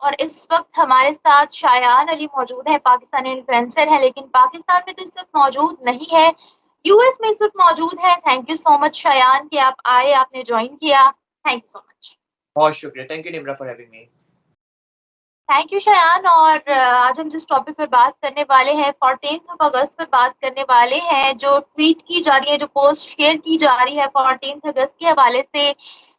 और इस वक्त हमारे साथ शायान अली मौजूद है, पाकिस्तानी इन्फ्लुएंसर है, लेकिन पाकिस्तान में तो इस वक्त मौजूद नहीं है, यूएस में इस वक्त मौजूद है। Thank you so much Shayan कि आप आए, आपने ज्वाइन किया। Thank you so much. बहुत शुक्रिया। Thank you Nimra for having me. Thank you Shayan. और आज हम जिस टॉपिक पर बात करने वाले हैं, 14 अगस्त पर बात करने वाले हैं। जो ट्वीट की जा रही है, जो पोस्ट शेयर की जा रही है 14 अगस्त के हवाले से,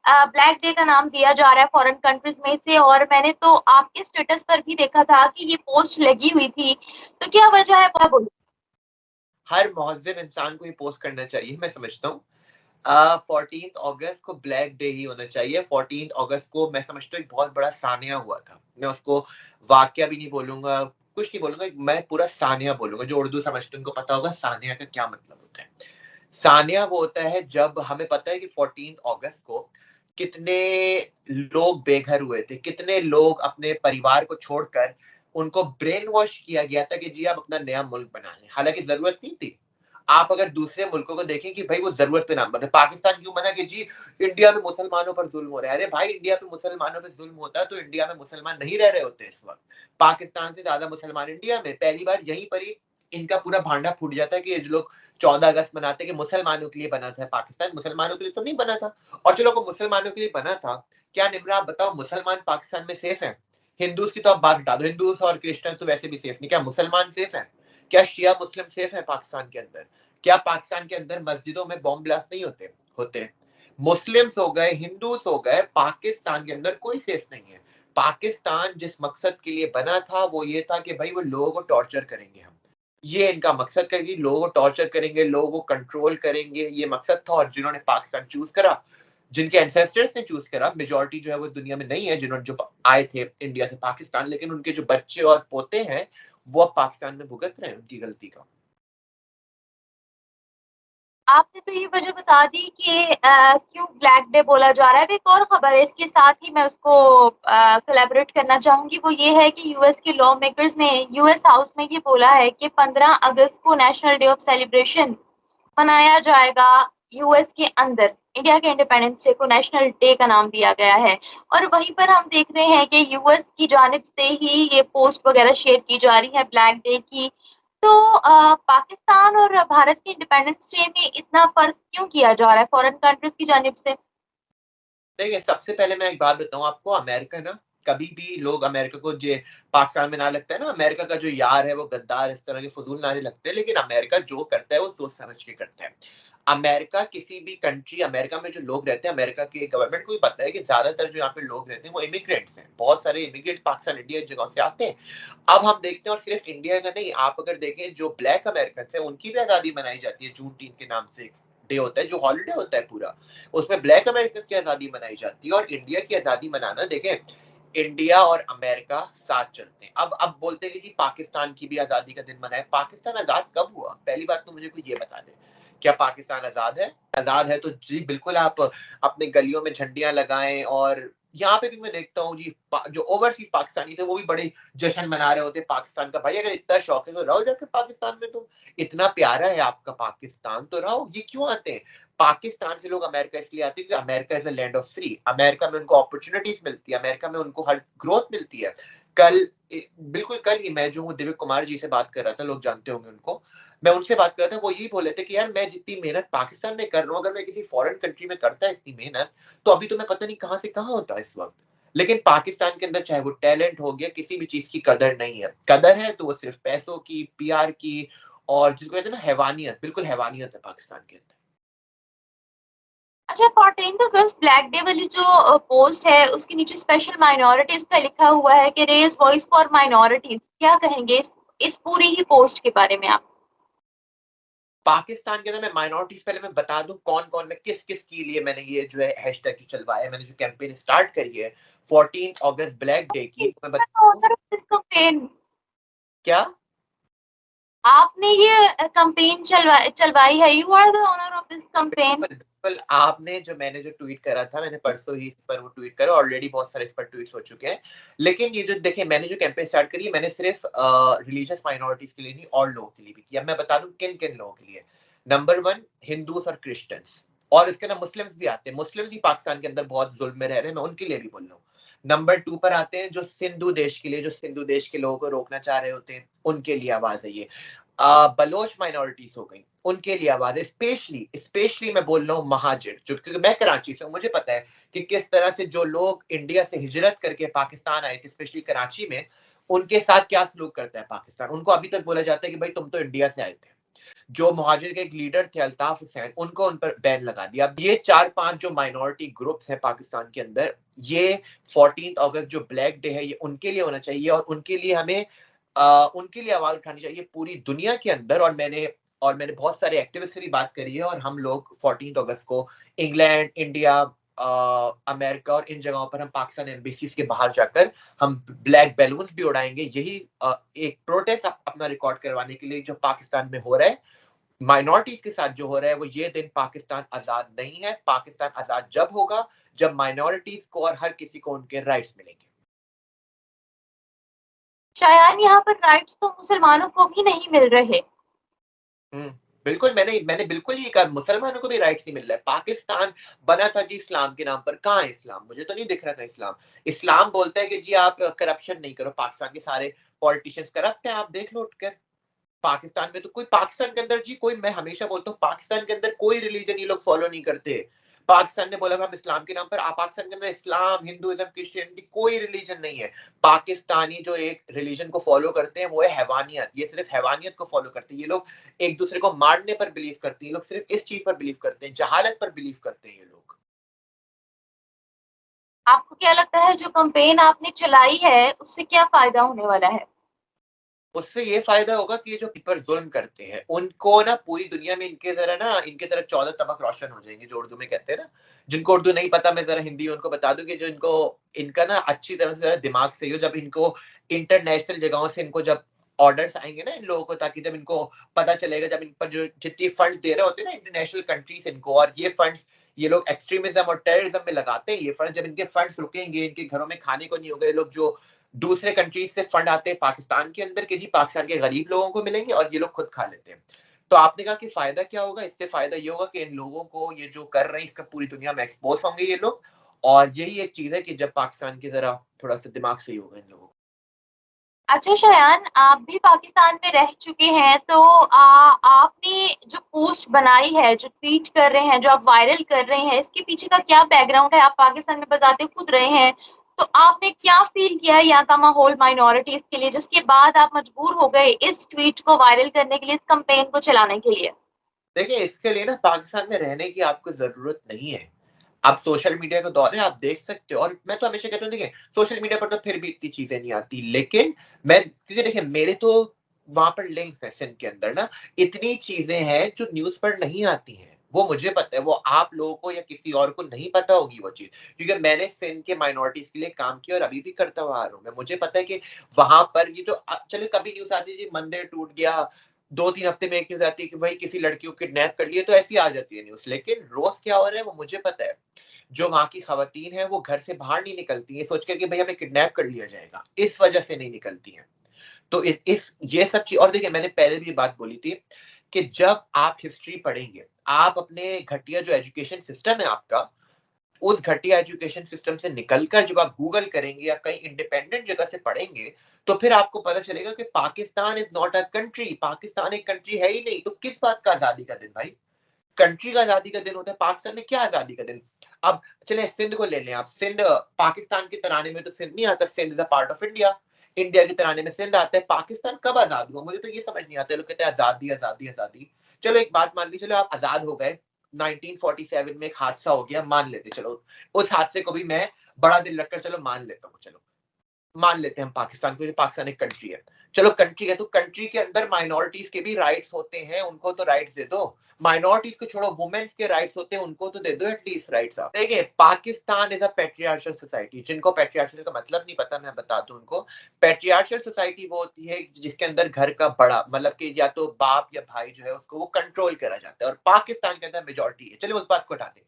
ब्लैक डे का नाम दिया जा रहा है फॉरेन कंट्रीज में से। और मैंने तो आपके स्टेटस पर भी देखा था कि ये पोस्ट लगी हुई थी, तो क्या वजह है वो बोलिए। हर महज़िब इंसान को ये पोस्ट करना चाहिए, मैं समझता हूँ। 14 अगस्त को ब्लैक डे ही होना चाहिए। 14 अगस्त को मैं समझता हूँ एक बहुत बड़ा सानिया हुआ था। मैं उसको वाकया भी नहीं बोलूंगा, कुछ नहीं बोलूंगा, मैं पूरा सानिया बोलूंगा। जो उर्दू समझते हैं उनको पता होगा सानिया का क्या मतलब होता है। सानिया वो होता है जब हमें पता है कि 14 अगस्त को कितने लोग बेघर हुए थे, कितने लोग अपने परिवार को छोड़कर उनको ब्रेन वॉश किया गया था कि जी आप अपना नया मुल्क बना लें, हालांकि जरूरत नहीं थी। आप अगर दूसरे मुल्कों को देखें कि भाई वो जरूरत पे नाम बने, पाकिस्तान क्यों बना कि जी इंडिया में मुसलमानों पर जुल्म हो रहा है। अरे भाई इंडिया पे मुसलमानों पर जुल्म होता है तो इंडिया में मुसलमान नहीं रह रहे होते इस वक्त। पाकिस्तान से ज्यादा मुसलमान इंडिया में, पहली बार यहीं पर ही इनका पूरा भांडा फूट जाता है कि ये जो लोग 14 अगस्त मनाते कि मुसलमानों के लिए बना था पाकिस्तान, मुसलमानों के लिए तो नहीं बना था। और चलो को मुसलमानों के लिए बना था, क्या निम्रा आप बताओ मुसलमान पाकिस्तान में सेफ है? हिंदूज की तो आप बात हटा दो, हिंदूज और क्रिश्चियन तो वैसे भी सेफ नहीं, क्या मुसलमान सेफ है? क्या शिया मुस्लिम सेफ है पाकिस्तान के अंदर? क्या पाकिस्तान के अंदर मस्जिदों में बॉम्ब ब्लास्ट नहीं होते? होते। मुस्लिम्स हो गए, हिंदूज हो गए, पाकिस्तान के अंदर कोई सेफ नहीं है। पाकिस्तान जिस मकसद के लिए बना था वो ये था कि भाई वो लोगों को टॉर्चर करेंगे, हम ये इनका मकसद था कि लोगों को टॉर्चर करेंगे, लोगों को कंट्रोल करेंगे, ये मकसद था। और जिन्होंने पाकिस्तान चूज करा, जिनके एंसेस्टर्स ने चूज करा, मेजोरिटी जो है वो दुनिया में नहीं है जिन्होंने जो आए थे इंडिया से पाकिस्तान, लेकिन उनके जो बच्चे और पोते हैं वो अब पाकिस्तान में भुगत रहे हैं उनकी गलती का। आपने तो ये वजह बता दी कि क्यों ब्लैक डे बोला जा रहा है। अब एक और खबर है इसके साथ ही, मैं उसको कोलैबोरेट करना चाहूंगी। वो ये है कि यूएस के लॉ मेकर्स ने यूएस हाउस में ये बोला है कि 15 अगस्त को नेशनल डे ऑफ सेलिब्रेशन मनाया जाएगा यूएस के अंदर। इंडिया के इंडिपेंडेंस डे को नेशनल डे का नाम दिया गया है। और वहीं पर हम देख रहे हैं कि यूएस की जानिब से ही ये पोस्ट वगैरह शेयर की जा रही है ब्लैक डे की। तो पाकिस्तान और भारत के इंडिपेंडेंस डे में इतना फर्क क्यों किया जा रहा है फॉरेन कंट्रीज की जानिब से? देखिए सबसे पहले मैं एक बात बताऊं आपको, अमेरिका ना, कभी भी लोग अमेरिका को जो पाकिस्तान में ना लगता है ना, अमेरिका का जो यार है वो गद्दार, इस तरह के फजूल नारे लगते हैं, लेकिन अमेरिका जो करता है वो सोच समझ के करता है। अमेरिका किसी भी कंट्री, अमेरिका में जो लोग रहते हैं, अमेरिका की गवर्नमेंट को भी पता है कि ज्यादातर जो यहाँ पे लोग रहते हैं वो इमिग्रेंट्स हैं। बहुत सारे इमिग्रेंट पाकिस्तान इंडिया जगह से आते हैं। अब हम देखते हैं, और सिर्फ इंडिया का नहीं, आप अगर देखें जो ब्लैक अमेरिकन है उनकी भी आजादी मनाई जाती है। जून 3 के नाम से डे होता है जो हॉलीडे होता है पूरा, उसमें ब्लैक अमेरिकन की आजादी मनाई जाती है। और इंडिया की आजादी मनाना, देखें इंडिया और अमेरिका साथ चलते हैं। अब बोलते हैं कि जी पाकिस्तान की भी आजादी का दिन मनाए। पाकिस्तान आजाद कब हुआ? पहली बात तो मुझे कोई ये बता दे, क्या पाकिस्तान आजाद है? आजाद है तो जी बिल्कुल आप अपने गलियों में झंडियां लगाएं। और यहाँ पे भी मैं देखता हूँ जी जो ओवरसीज पाकिस्तानी थे वो भी बड़े जश्न मना रहे होते हैं पाकिस्तान का। भाई अगर इतना शौक है तो रहो जाके पाकिस्तान में, तुम इतना प्यारा है आपका पाकिस्तान तो रहो। ये क्यों आते हैं पाकिस्तान से लोग अमेरिका? इसलिए आते हैं क्योंकि America is a land of free. America में उनको अपॉर्चुनिटीज मिलती है, अमेरिका में उनको हर ग्रोथ मिलती है। कल बिल्कुल कल ही मैं जो हूँ दिव्य कुमार जी से बात कर रहा था, लोग जानते होंगे उनको, मैं उनसे बात कर रहा था, वो यही बोले थे कि यार मैं जितनी मेहनत पाकिस्तान में कर रहा हूँ, अगर मैं किसी फॉरेन कंट्री में करता है इतनी मेहनत, तो अभी तो मैं पता नहीं कहाँ से कहाँ होता इस वक्त। लेकिन पाकिस्तान के अंदर चाहे वो टैलेंट हो गया, किसी भी चीज की कदर नहीं है। कदर है तो वो सिर्फ पैसों की, पीआर की, और जिसको कहते हैं ना हैवानियत, बिल्कुल हैवानियत है पाकिस्तान के अंदर। अच्छा, 14 अगस्त ब्लैक डे वाली जो पोस्ट है उसके नीचे स्पेशल माइनॉरिटीज का लिखा हुआ है कि रेज वॉइस फॉर माइनॉरिटीज। क्या कहेंगे इस पूरी ही पोस्ट के बारे में आप? पाकिस्तान के अंदर मैं माइनॉरिटीज, पहले मैं बता दूं कौन कौन, मैं किस किस के लिए मैंने ये जो है हैशटैग जो चलवाया है, मैंने जो कैंपेन स्टार्ट करी है 14 अगस्त ब्लैक डे की, तो मैं बता दूं कैंपेन क्या। आपने ये कैंपेन चलवाई है, you are the owner of this campaign. बिल्कुल बिल्कुल, आपने जो मैंने जो ट्वीट करा था, मैंने परसों ही इस पर वो ट्वीट करा, ऑलरेडी बहुत सारे इस पर ट्वीट्स हो चुके हैं। लेकिन ये जो देखिए मैंने जो कैंपेन स्टार्ट करी है, मैंने सिर्फ रिलीजियस माइनॉरिटीज के लिए नहीं और लोगों के लिए भी किया। मैं बता दूं किन किन लोगों के लिए। नंबर 1 हिंदूज और क्रिश्चियंस, और इसके अंदर मुस्लिम्स भी आते हैं। मुस्लिम्स भी पाकिस्तान के अंदर बहुत जुल्म में रह रहे हैं, मैं उनके लिए भी बोल रहा हूँ। नंबर 2 पर आते हैं जो सिंधु देश के लिए, जो सिंधु देश के लोगों को रोकना चाह रहे होते हैं, उनके लिए आवाज है ये। बलोच माइनॉरिटीज हो गई, उनके लिए आवाज है। स्पेशली स्पेशली मैं बोल रहा हूँ महाजिर, जो क्योंकि मैं कराची से हूँ, मुझे पता है कि किस तरह से जो लोग इंडिया से हिजरत करके पाकिस्तान आए थे, स्पेशली कराची में, उनके साथ क्या सलूक करता है पाकिस्तान। उनको अभी तक बोला जाता है कि भाई तुम तो इंडिया से आए थे। जो मुहाजिर के एक लीडर थे अल्ताफ हुसैन, उनको उन पर बैन लगा दिया। अब ये 4-5 जो माइनॉरिटी ग्रुप्स हैं पाकिस्तान के अंदर, ये 14 अगस्त जो ब्लैक डे है, ये उनके लिए होना चाहिए और उनके लिए हमें उनके लिए आवाज उठानी चाहिए पूरी दुनिया के अंदर। और मैंने बहुत सारे एक्टिविस्ट से भी बात करी है और हम लोग 14 अगस्त को इंग्लैंड, इंडिया, अमेरिका और इन जगहों पर हम पाकिस्तान एम्बेसीज के बाहर जाकर हम ब्लैक बैलून्स भी उड़ाएंगे। यही एक प्रोटेस्ट अपना रिकॉर्ड करवाने के लिए जो पाकिस्तान में हो रहा है, माइनॉरिटीज के साथ जो हो रहा है, वो ये दिन पाकिस्तान आजाद नहीं है। पाकिस्तान आजाद जब होगा जब माइनॉरिटीज को और हर किसी को उनके राइट्स मिलेंगे। शायद यहाँ पर राइट्स तो मुसलमानों को भी नहीं मिल रहे। बिल्कुल, मैंने बिल्कुल ये कहा, मुसलमानों को भी राइट्स नहीं मिल रहा है। पाकिस्तान बना था जी इस्लाम के नाम पर, कहाँ है इस्लाम? मुझे तो नहीं दिख रहा था इस्लाम। इस्लाम बोलता है कि जी आप करप्शन नहीं करो, पाकिस्तान के सारे पॉलिटिशियंस करप्ट हैं, आप देख लो उठकर। पाकिस्तान में तो कोई, पाकिस्तान के अंदर जी कोई, मैं हमेशा बोलता हूँ पाकिस्तान के अंदर कोई रिलीजन ये लोग फॉलो नहीं करते। पाकिस्तान ने बोला हम इस्लाम के नाम पर, आप पाकिस्तान के अंदर इस्लाम, हिंदुइज्म, क्रिश्चियनिटी कोई रिलीजन नहीं है। पाकिस्तानी जो एक रिलीजन को फॉलो करते हैं वो है हैवानियत। ये सिर्फ हैवानियत को फॉलो करते हैं। ये लोग एक दूसरे को मारने पर बिलीव करते हैं। ये लोग सिर्फ इस चीज पर बिलीव करते हैं, जहालत पर बिलीव करते हैं ये लोग। आपको क्या लगता है जो कैंपेन आपने चलाई है उससे क्या फायदा होने वाला है? उससे ये फायदा होगा कि ये जो पर जुल्म करते हैं उनको ना पूरी दुनिया में इनके तरह 14 तबक रोशन हो जाएंगे, जो उर्दू में कहते हैं ना। जिनको उर्दू नहीं पता, मैं जरा हिंदी में उनको बता दूं कि जो इनको, इनका ना अच्छी तरह से जरा दिमाग सही हो, जब इनको इंटरनेशनल जगहों से इनको जब ऑर्डर्स आएंगे ना इन लोगों को, ताकि जब इनको पता चलेगा, जब इन पर जो जितनी फंड दे रहे होते हैं ना इंटरनेशनल कंट्रीज इनको, और ये फंड्स ये लोग एक्सट्रीमिज्म और टेररिज्म में लगाते हैं, ये फंड जब इनके फंड्स रुकेंगे, इनके घरों में खाने को नहीं होगा, ये लोग जो दूसरे कंट्रीज से फंड आते हैं पाकिस्तान के अंदर के जी पाकिस्तान के गरीब लोगों को मिलेंगे और ये लोग खुद खा लेते हैं। तो आपने कहा कि फायदा क्या होगा? इससे फायदा ये होगा कि इन लोगों को ये जो कर रहे हैं इसका पूरी दुनिया में एक्सपोज होंगे ये लोग। और यही एक चीज है कि जब पाकिस्तान की जरा थोड़ा सा दिमाग सही होगा इन लोगों को। अच्छा शयान, आप भी पाकिस्तान में रह चुके हैं तो आपने जो पोस्ट बनाई है, जो ट्वीट कर रहे हैं, जो आप वायरल कर रहे हैं, इसके पीछे का क्या बैकग्राउंड है? आप पाकिस्तान में बताते खुद रहे हैं, तो आपने क्या फील किया है यहाँ का माहौल माइनॉरिटीज के लिए, जिसके बाद आप मजबूर हो गए इस ट्वीट को वायरल करने के लिए, इस कैंपेन को चलाने के लिए? देखिए, इसके लिए ना पाकिस्तान में रहने की आपको जरूरत नहीं है। आप सोशल मीडिया का दौर है, आप देख सकते हो। और मैं तो हमेशा कहता हूँ, देखिए सोशल मीडिया पर तो फिर भी इतनी चीजें नहीं आती, लेकिन मैं, क्योंकि देखिए मेरे तो वहां पर लिंक्स है सिंध के अंदर ना, इतनी चीजें हैं जो न्यूज पर नहीं आती हैं। वो मुझे पता है, वो आप लोगों को या किसी और को नहीं पता होगी वो चीज, क्योंकि मैंने सिंध के माइनॉरिटीज के लिए काम किया और अभी भी करता हुआ आ रहा हूँ मैं। मुझे पता है कि वहां पर ये जो चलो कभी न्यूज आती है जी मंदिर टूट गया, 2-3 हफ्ते में एक न्यूज आती है कि भाई किसी लड़की को किडनैप कर लिया, तो ऐसी आ जाती है न्यूज। लेकिन रोज क्या हो रहा है वो मुझे पता है। जो वहां की खवातीन है वो घर से बाहर नहीं निकलती है सोच कर कि भाई हमें किडनैप कर लिया जाएगा, इस वजह से नहीं निकलती है। तो इस ये सब चीज, और देखिए मैंने पहले भी बात बोली थी कि जब आप हिस्ट्री पढ़ेंगे, आप अपने घटिया जो एजुकेशन सिस्टम है आपका, उस घटिया एजुकेशन सिस्टम से निकलकर जब आप गूगल करेंगे या कहीं इंडिपेंडेंट जगह से पढ़ेंगे, तो फिर आपको पता चलेगा कि Pakistan is not a country. Pakistan एक कंट्री है ही नहीं। तो किस बात का आजादी का दिन भाई? कंट्री का आजादी का दिन होता है, पाकिस्तान में क्या आजादी का दिन? अब चले सिंध को ले लें आप। सिंध, पाकिस्तान के तराने में तो सिंध नहीं आता, Sindh is a part of India. India के तराने में सिंध आता है। पाकिस्तान कब आजाद हुआ? मुझे तो ये समझ नहीं आता। लोग कहते हैं आजादी आजादी आजादी। चलो एक बात मान ली, चलो आप आजाद हो गए, 1947 में एक हादसा हो गया, मान लेते, चलो उस हादसे को भी मैं बड़ा दिल रखकर चलो मान लेता हूँ। चलो मान लेते हैं हम पाकिस्तान को, पाकिस्तान एक कंट्री है। चलो कंट्री है तो कंट्री के अंदर माइनॉरिटीज के भी राइट्स होते हैं, उनको तो राइट्स दे दो। माइनॉरिटीज को छोड़ो, वुमेन्स के राइट्स होते हैं, उनको तो दे दो एटलीस्ट राइट्स। आप देखिए पाकिस्तान इज अ पेट्रियार्शियल सोसाइटी। जिनको पेट्रियार्शियल का मतलब नहीं पता, मैं बता दूं उनको। पेट्रियार्शियल सोसाइटी वो होती है जिसके अंदर घर का बड़ा, मतलब कि या तो बाप या भाई जो है उसको वो कंट्रोल करा जाता है, और पाकिस्तान के अंदर मेजोरिटी है। चलिए उस बात को हटा दें।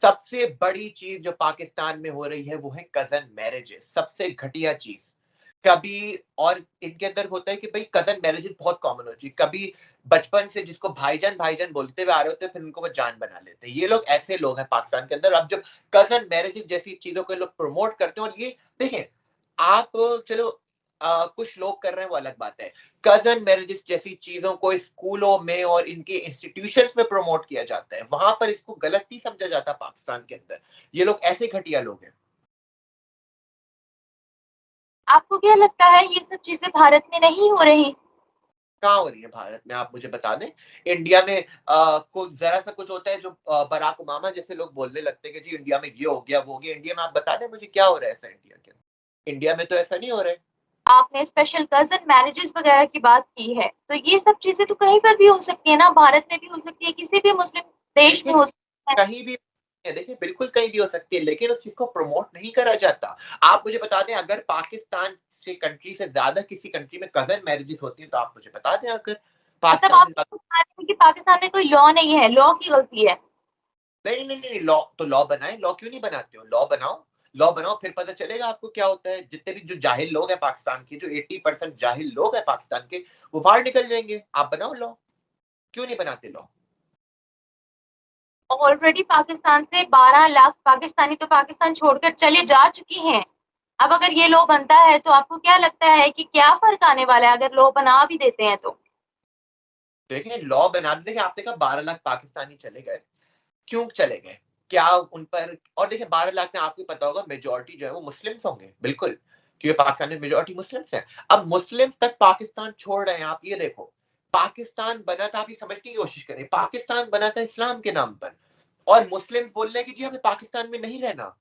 सबसे बड़ी चीज जो पाकिस्तान में हो रही है वो है कजन मैरिजेस। सबसे घटिया चीज, कभी, और इनके अंदर होता है कि भाई कजन मैरिजेस बहुत कॉमन हो चुकी, कभी बचपन से जिसको भाईजान भाईजान बोलते हुए आ रहे होते हैं, फिर उनको वो जान बना लेते हैं। ये लोग ऐसे लोग हैं पाकिस्तान के अंदर। अब जब कजन मैरिजेस जैसी चीजों को लोग प्रमोट करते हैं, और ये देखें आप, चलो कुछ लोग कर रहे हैं वो अलग बात है, कजन मैरिजेस जैसी चीजों को स्कूलों में और इनके इंस्टीट्यूशंस में प्रमोट किया जाता है, वहां पर इसको गलत नहीं समझा जाता पाकिस्तान के अंदर। ये लोग ऐसे घटिया लोग हैं। आपको क्या लगता है ये सब चीजें भारत में नहीं हो रही? कहाँ हो रही है भारत में, आप मुझे बता दें। इंडिया में कुछ जरा सा कुछ होता है जो बराक ओबामा जैसे लोग बोलने लगते हैं कि जी इंडिया में ये हो गया वो हो गया। इंडिया में आप बता दें मुझे क्या हो रहा है ऐसा इंडिया के अंदर। इंडिया में तो ऐसा नहीं हो रहा है। आपने स्पेशल कजन मैरिजेस वगैरह की बात की है, तो ये सब चीजें तो कहीं पर भी हो सकती है ना, भारत में भी हो सकती है, किसी भी मुस्लिम देश में देखिए हो सकती है। कहीं भी, देखिए बिल्कुल कहीं भी हो सकती है, लेकिन उस चीज को प्रमोट नहीं करा जाता। आप मुझे बता दें अगर पाकिस्तान से कंट्री से ज्यादा किसी कंट्री में कजन मैरिजेस होती है तो आप मुझे बता दें, अगर मतलब पाकिस्तान आप से ज्यादा। बता रहे हैं कि पाकिस्तान में कोई लॉ नहीं है, लॉ की गलती है? नहीं नहीं नहीं, लॉ तो लॉ बनाए, लॉ क्यों नहीं बनाते हो, लॉ बनाओ। लॉ बनाओ फिर पता चलेगा आपको क्या होता है। जितने भी जो जाहिल लोग हैं पाकिस्तान के, जो 80% जाहिल लोग हैं पाकिस्तान के, वो बाहर निकल जाएंगे। आप बनाओ लॉ, क्यों नहीं बनाते लॉ। ऑलरेडी पाकिस्तान से 12 लाख पाकिस्तानी तो पाकिस्तान छोड़कर चले जा चुके हैं। अब अगर ये लॉ बनता है तो आपको क्या लगता है कि क्या फर्क आने वाला है अगर लॉ बना भी देते हैं तो? देखिए लॉ बना देते कि आपने कहा 12 लाख पाकिस्तानी चले गए, क्यों चले गए, क्या उन पर, और देखिए 12 लाख में आपको पता होगा मेजोरिटी जो है वो मुस्लिम्स होंगे, बिल्कुल, क्योंकि पाकिस्तान में मेजोरिटी मुस्लिम्स हैं। अब मुस्लिम्स तक पाकिस्तान छोड़ रहे हैं। आप ये देखो, पाकिस्तान बना था, आप ये समझने की कोशिश करें, पाकिस्तान बना था इस्लाम के नाम पर, और मुस्लिम्स बोल रहे हैं कि जी हमें पाकिस्तान में नहीं रहना।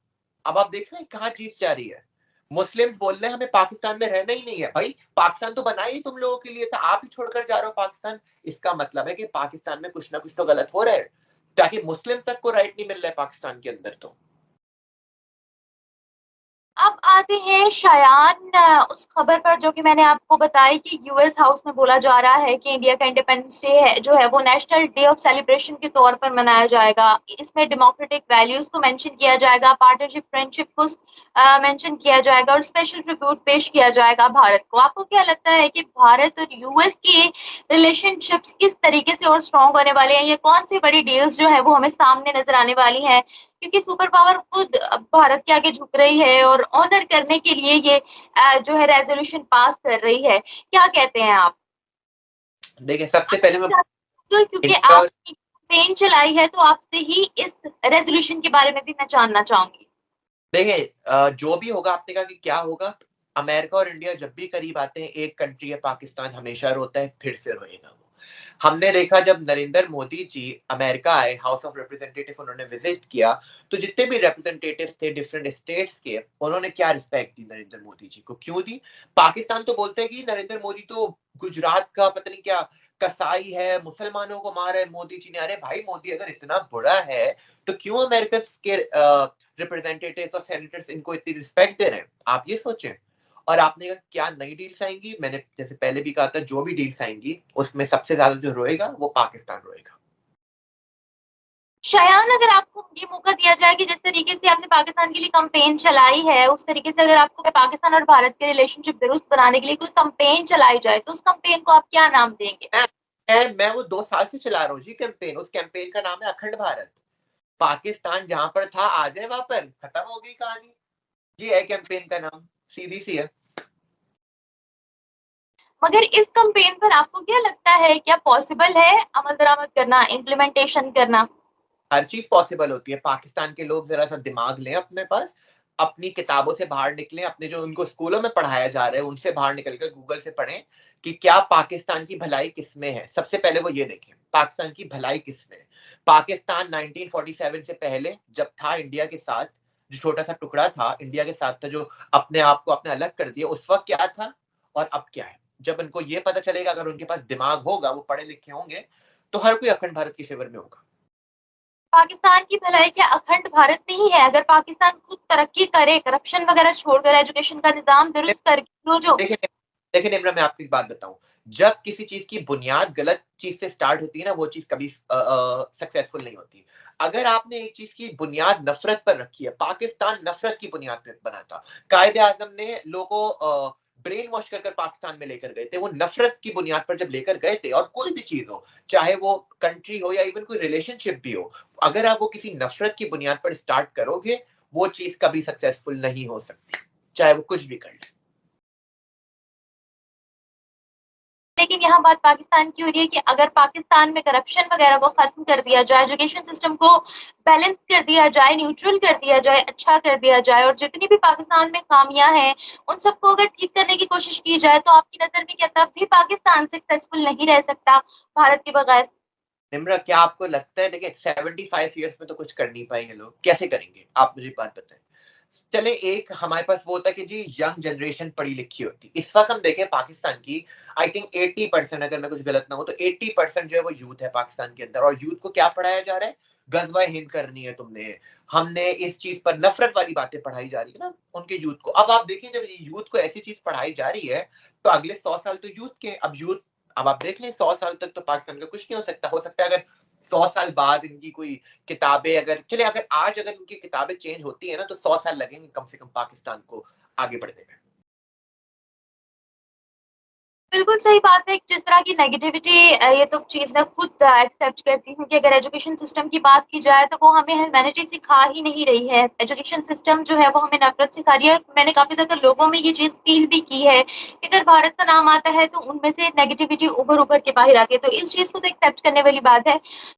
अब आप देख रहे हैं कहाँ चीज जा रही है। मुस्लिम्स बोल रहे हैं हमें पाकिस्तान में रहना ही नहीं है। भाई पाकिस्तान तो बना ही तुम लोगों के लिए था, आप ही छोड़कर जा रहे हो पाकिस्तान। इसका मतलब है कि पाकिस्तान में कुछ ना कुछ तो गलत हो रहा है, ताकि मुस्लिम तक को राइट नहीं मिल रहा है पाकिस्तान के अंदर तो। अब आते हैं शायान उस खबर पर जो कि मैंने आपको बताई कि यूएस हाउस में बोला जा रहा है कि इंडिया का इंडिपेंडेंस डे है जो है वो नेशनल डे ऑफ सेलिब्रेशन के तौर पर मनाया जाएगा। इसमें डेमोक्रेटिक वैल्यूज को मेंशन किया जाएगा, पार्टनरशिप फ्रेंडशिप को मेंशन किया जाएगा और स्पेशल ट्रिब्यूट पेश किया जाएगा भारत को। आपको क्या लगता है कि भारत और यूएस की रिलेशनशिप्स किस तरीके से और स्ट्रॉन्ग होने वाले हैं? ये कौन सी बड़ी डील्स जो है वो हमें सामने नजर आने वाली हैं? क्योंकि सुपर पावर खुद भारत के आगे झुक रही है और ऑनर करने के लिए ये जो है रेजोल्यूशन पास कर रही है। क्या कहते हैं आप? देखिए सबसे पहले मैं क्योंकि इंडिया और, आपने कैंपेन चलाई है तो आपसे ही इस रेजोल्यूशन के बारे में भी मैं जानना चाहूंगी। देखिए जो भी होगा, आपने कहा कि क्या होगा, अमेरिका और इंडिया जब भी करीब आते हैं, एक कंट्री है पाकिस्तान हमेशा रोता है, फिर से रोएगा वो। हमने देखा जब नरेंद्र मोदी जी अमेरिका आए, हाउस ऑफ रिप्रेजेंटेटिव उन्होंने विजिट किया, तो जितने भी रिप्रेजेंटेटिव थे डिफरेंट स्टेट्स के, उन्होंने क्या रिस्पेक्ट दी नरेंद्र मोदी जी को, क्यों दी। पाकिस्तान तो बोलते हैं कि नरेंद्र मोदी तो गुजरात का पता नहीं क्या कसाई है, मुसलमानों को मार है मोदी जी ने। अरे भाई मोदी अगर इतना बुरा है तो क्यों अमेरिका के रिप्रेजेंटेटिव्स और सेनेटर्स इनको इतनी रिस्पेक्ट दे रहे हैं, आप ये सोचें। और आपने कहा क्या नई डील्स आएंगी, मैंने जैसे पहले भी कहा था जो भी डील्स आएंगी उसमें सबसे ज्यादा जो रोएगा वो पाकिस्तान रोएगा। शयान, अगर आपको ये मौका दिया जाए कि जिस तरीके से आपने पाकिस्तान के लिए कंपेन चलाई है उस तरीके से अगर आपको पाकिस्तान और भारत के रिलेशनशिप दुरुस्त बनाने के लिए कोई कंपेन चलाई जाए तो उस कंपेन को आप क्या नाम देंगे? मैं वो 2 साल से चला रहा हूँ जी कैंपेन। उस कैंपेन का नाम है अखंड भारत। पाकिस्तान जहां पर था आ जाए वहां पर, खत्म हो गई कहानी। ये है कैंपेन का नाम, सीधी सी है। मगर इस कंपेन पर आपको क्या लगता है, क्या पॉसिबल है अमल दरामद करना, इम्प्लीमेंटेशन करना? हर चीज पॉसिबल होती है। पाकिस्तान के लोग जरा सा दिमाग लें अपने पास, अपनी किताबों से बाहर निकलें, अपने जो उनको स्कूलों में पढ़ाया जा रहा है उनसे बाहर निकलकर गूगल से पढ़ें कि क्या पाकिस्तान की भलाई किसमें है। सबसे पहले वो ये देखें पाकिस्तान की भलाई किसमें है। पाकिस्तान 1947 से पहले जब था इंडिया के साथ, जो छोटा सा टुकड़ा था इंडिया के साथ था, जो अपने आप को अपने अलग कर दिया, उस वक्त क्या था और अब क्या है। जब उनको ये पता चलेगा, अगर उनके पास दिमाग होगा, वो पढ़े लिखे होंगे, तो हर कोई अखंड भारत के फेवर में होगा। पाकिस्तान की भलाई क्या अखंड भारत में ही है? अगर पाकिस्तान खुद तरक्की करे, करप्शन वगैरह छोड़कर एजुकेशन का निजाम दुरुस्त करके जो देखिए देखिए निम्रा, मैं आपको एक बात बताऊं, जब किसी चीज की बुनियाद गलत चीज से स्टार्ट होती है ना, वो चीज कभी सक्सेसफुल नहीं होती। अगर आपने एक चीज की बुनियाद नफरत पर रखी है, पाकिस्तान नफरत की बुनियाद पर बना था। कायदे आजम ने लोगों को ब्रेन वॉश कर पाकिस्तान में लेकर गए थे, वो नफरत की बुनियाद पर जब लेकर गए थे, और कोई भी चीज हो, चाहे वो कंट्री हो या इवन कोई रिलेशनशिप भी हो, अगर आप वो किसी नफरत की बुनियाद पर स्टार्ट करोगे, वो चीज कभी सक्सेसफुल नहीं हो सकती, चाहे वो कुछ भी कर ले। लेकिन यहाँ बात पाकिस्तान की हो रही है कि अगर पाकिस्तान में करप्शन वगैरह को खत्म कर दिया जाए, एजुकेशन सिस्टम को बैलेंस कर दिया जाए, न्यूट्रल कर दिया जाए, अच्छा कर दिया जाए, और जितनी भी पाकिस्तान में खामियां हैं उन सबको अगर ठीक करने की कोशिश की जाए, तो आपकी नजर में क्या तब भी पाकिस्तान सक्सेसफुल नहीं रह सकता भारत के बगैर? निम्रा, क्या आपको लगता है, देखिए 75 ईयर्स में तो कुछ कर नहीं पाएंगे लोग, कैसे करेंगे आप मुझे बात बताएं। चले, एक हमारे पास वो होता है कि जी यंग जनरेशन पढ़ी लिखी होती, इस वक्त हम देखें पाकिस्तान की, आई थिंक 80%, अगर मैं कुछ गलत ना हो तो 80% जो है वो यूथ है पाकिस्तान के अंदर, और यूथ को क्या पढ़ाया जा रहा है, गजवा हिंद करनी है तुमने, हमने इस चीज पर नफरत वाली बातें पढ़ाई जा रही है ना उनके यूथ को। अब आप देखिए, जब यूथ को ऐसी चीज पढ़ाई जा रही है, तो अगले 100 साल तो यूथ के, अब आप देख लें 100 साल तक तो पाकिस्तान का कुछ नहीं हो सकता है अगर 100 साल बाद इनकी कोई किताबें, अगर आज अगर इनकी किताबें चेंज होती है ना, तो 100 साल लगेंगे कम से कम पाकिस्तान को आगे बढ़ने में। बिल्कुल सही बात है। जिस तरह की नेगेटिविटी, ये तो चीज़ मैं खुद एक्सेप्ट करती हूँ कि अगर एजुकेशन सिस्टम की बात की जाए तो वो हमें ह्यूमैनिटी सिखा ही नहीं रही है। एजुकेशन सिस्टम जो है वो हमें नफरत सिखा रही है। मैंने काफ़ी ज़्यादा लोगों में ये चीज़ फील भी की है कि अगर भारत का नाम आता है तो उनमें से नेगेटिविटी उभर-उभर के बाहर आती है। तो इस चीज़ को तो एक्सेप्ट करने वाली बात है।